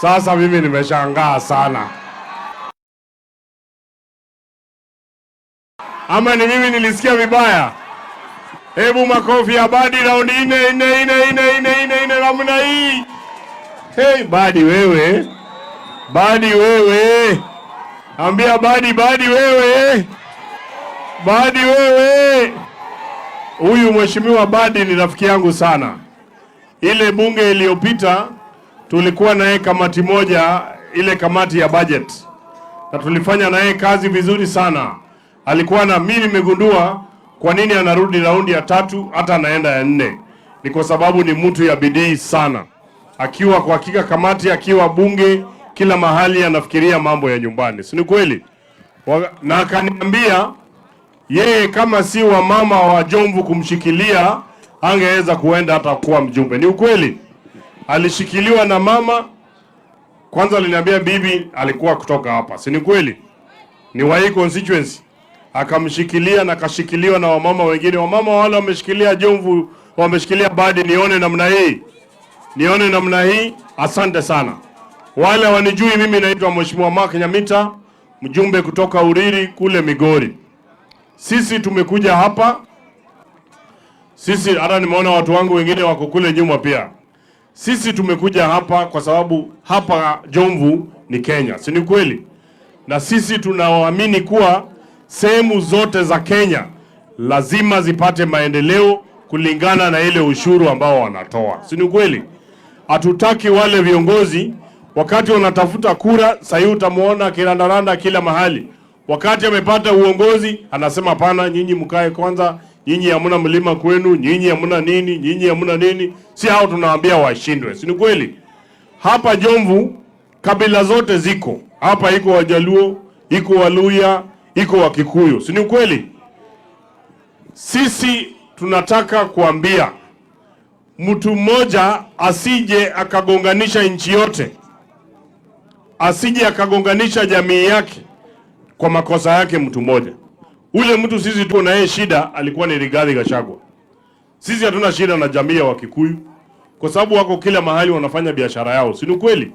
Sasa mimi nimeshangaa sana. Ama ni mimi nilisikia vibaya? Hebu makofi ya Badi raundi ine namna hii. Hey, Badi wewe. Badi wewe. Ambia Badi wewe. Badi wewe. Huyu mheshimiwa Badi ni rafiki yangu sana. Ile bunge iliyopita tulikuwa naye kamati moja, ile kamati ya budget. Na tulifanya naye kazi vizuri sana. Alikuwa na mimi nimegundua kwa nini anarudi raundi ya 3 hata anaenda ya 4. Ni kwa sababu ni mtu ya bidii sana. Akiwa kwa hakika kamati, akiwa bunge, kila mahali anafikiria mambo ya nyumbani. Si ni kweli? Na akaniambia yeye kama si wa mama wa Jomvu kumshikilia angeweza kuenda hata kuwa mjumbe. Ni ukweli? Alishikiliwa na mama. Kwanza aliniambia bibi alikuwa kutoka hapa. Si ni kweli? Ni wa hii constituency. Akamshikilia na kashikiliwa na wamama wengine. Wamama wale wameshikilia Jomvu, wameshikilia Badi. Nione namna hii. Nione namna hii. Asante sana. Wale wanijui, mimi naitwa Mheshimiwa Mark Nyamita, mjumbe kutoka Uriri kule Migori. Sisi tumekuja hapa. Sisi hata nimeona watu wangu wengine wako kule nyuma pia. Sisi tumekuja hapa kwa sababu hapa Jomvu ni Kenya. Si ni kweli? Na sisi tunaamini kuwa sehemu zote za Kenya lazima zipate maendeleo kulingana na ile ushuru ambao wanatoa. Si ni kweli? Hatutaki wale viongozi wakati wanatafuta kura, sasa utamuona kirandaranda kila mahali. Wakati amepata uongozi anasema hapana, nyinyi mkae kwanza, nyinyi hamna mlima kwenu, nyinyi hamna nini, nyinyi hamna nini. Si hao tunawaambia washindwe. Si ni kweli? Hapa Jomvu kabila zote ziko. Hapa iko Wajaluo, iko Waluya, iko Wakikuyu. Si ni kweli? Sisi tunataka kuambia mtu mmoja asije akagonganisha nchi yote. Asije akagonganisha jamii yake kwa makosa yake mtu mmoja. Ule mtu sisi tuko na yeye shida alikuwa ni Rigathi Gachagua. Sisi hatuna shida na jamii ya Wakikuyu kwa sababu wako kila mahali wanafanya biashara yao. Si ni kweli?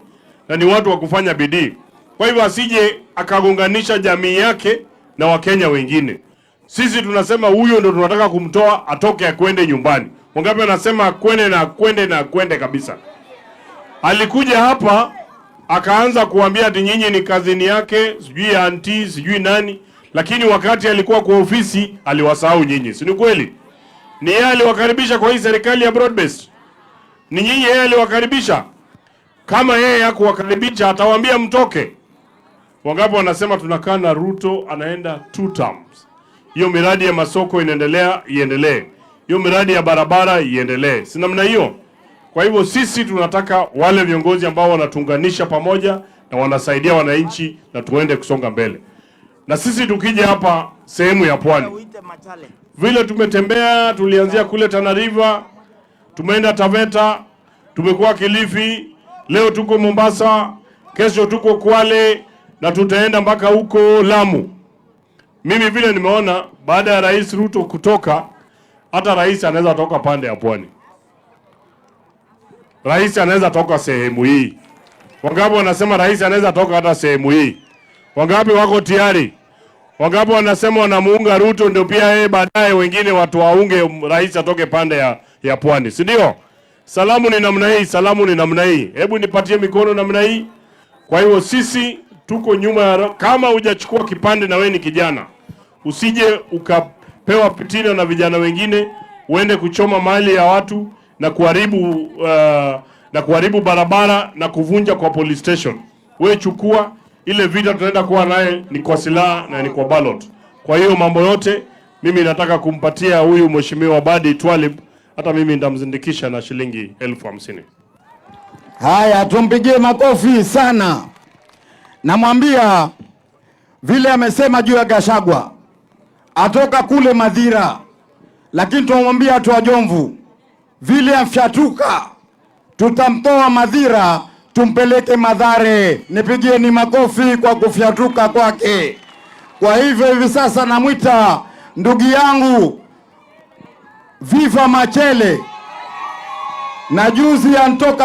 Na ni watu wa kufanya bidii. Kwa hivyo asije akagonganisha jamii yake na Wakenya wengine. Sisi tunasema huyo ndo tunataka kumtoa atoke akwende nyumbani. Wangapi wanasema kwende kabisa. Alikuja hapa akaanza kuambia ati nyinyi ni kazini yake, sijui auntie, sijui nani, lakini wakati alikuwa kwa ofisi aliwasahau nyinyi. Si ni kweli? Ni yeye aliwakaribisha kwa hii serikali ya broad based. Ni nyinyi yeye aliwakaribisha. Kama yeye hakuwakaribisha atawaambia mtoke. Wangapi wanasema tunakaa na Ruto anaenda 2 terms. Hiyo miradi ya masoko inaendelea, iendelee. Hiyo miradi ya barabara iendelee. Si namna hiyo? Kwa hivyo sisi tunataka wale viongozi ambao wanatuunganisha pamoja na wanasaidia wananchi na tuende kusonga mbele. Na sisi tukija hapa sehemu ya Pwani, vile tumetembea, tulianzia kule Tana River, tumeenda Taveta, tumekuwa Kilifi, leo tuko Mombasa, kesho tuko Kwale na tutaenda mpaka huko Lamu. Mimi vile nimeona baada ya Rais Ruto kutoka, hata rais anaweza toka pande ya Pwani. Rais anaweza toka sehemu hii. Wangapi wanasema rais anaweza toka hata sehemu hii? Wangapi wako tayari? Wangapi wanasema wanamuunga Ruto ndio pia yeye baadaye wengine watu waunge rais atoke pande ya Pwani. Si ndio? Salamu ni namna hii, salamu ni namna hii. Hebu nipatie mikono namna hii. Kwa hiyo sisi tuko nyuma. Kama hujachukua kipande na wewe ni kijana, usije ukapewa pitina na vijana wengine uende kuchoma mali ya watu na kuharibu barabara na kuvunja kwa police station. Wewe chukua ile vita, tunaenda kuwa naye ni kwa silaha na ni kwa ballot. Kwa hiyo mambo yote mimi nataka kumpatia huyu mheshimiwa Badi Twalib, hata mimi nitamzindikisha na shilingi 50,000. Haya, tumpigie makofi sana. Namwambia vile amesema juu ya Gachagua atoka kule Madhira, lakini tumwambia watu wa Jomvu vile afyatuka tutamtoa Madhira tumpeleke Mathare. Nipigieni makofi kwa kufyatuka kwake. Kwa hivyo hivi sasa namwita ndugu yangu Viva Machele, na juzi antoka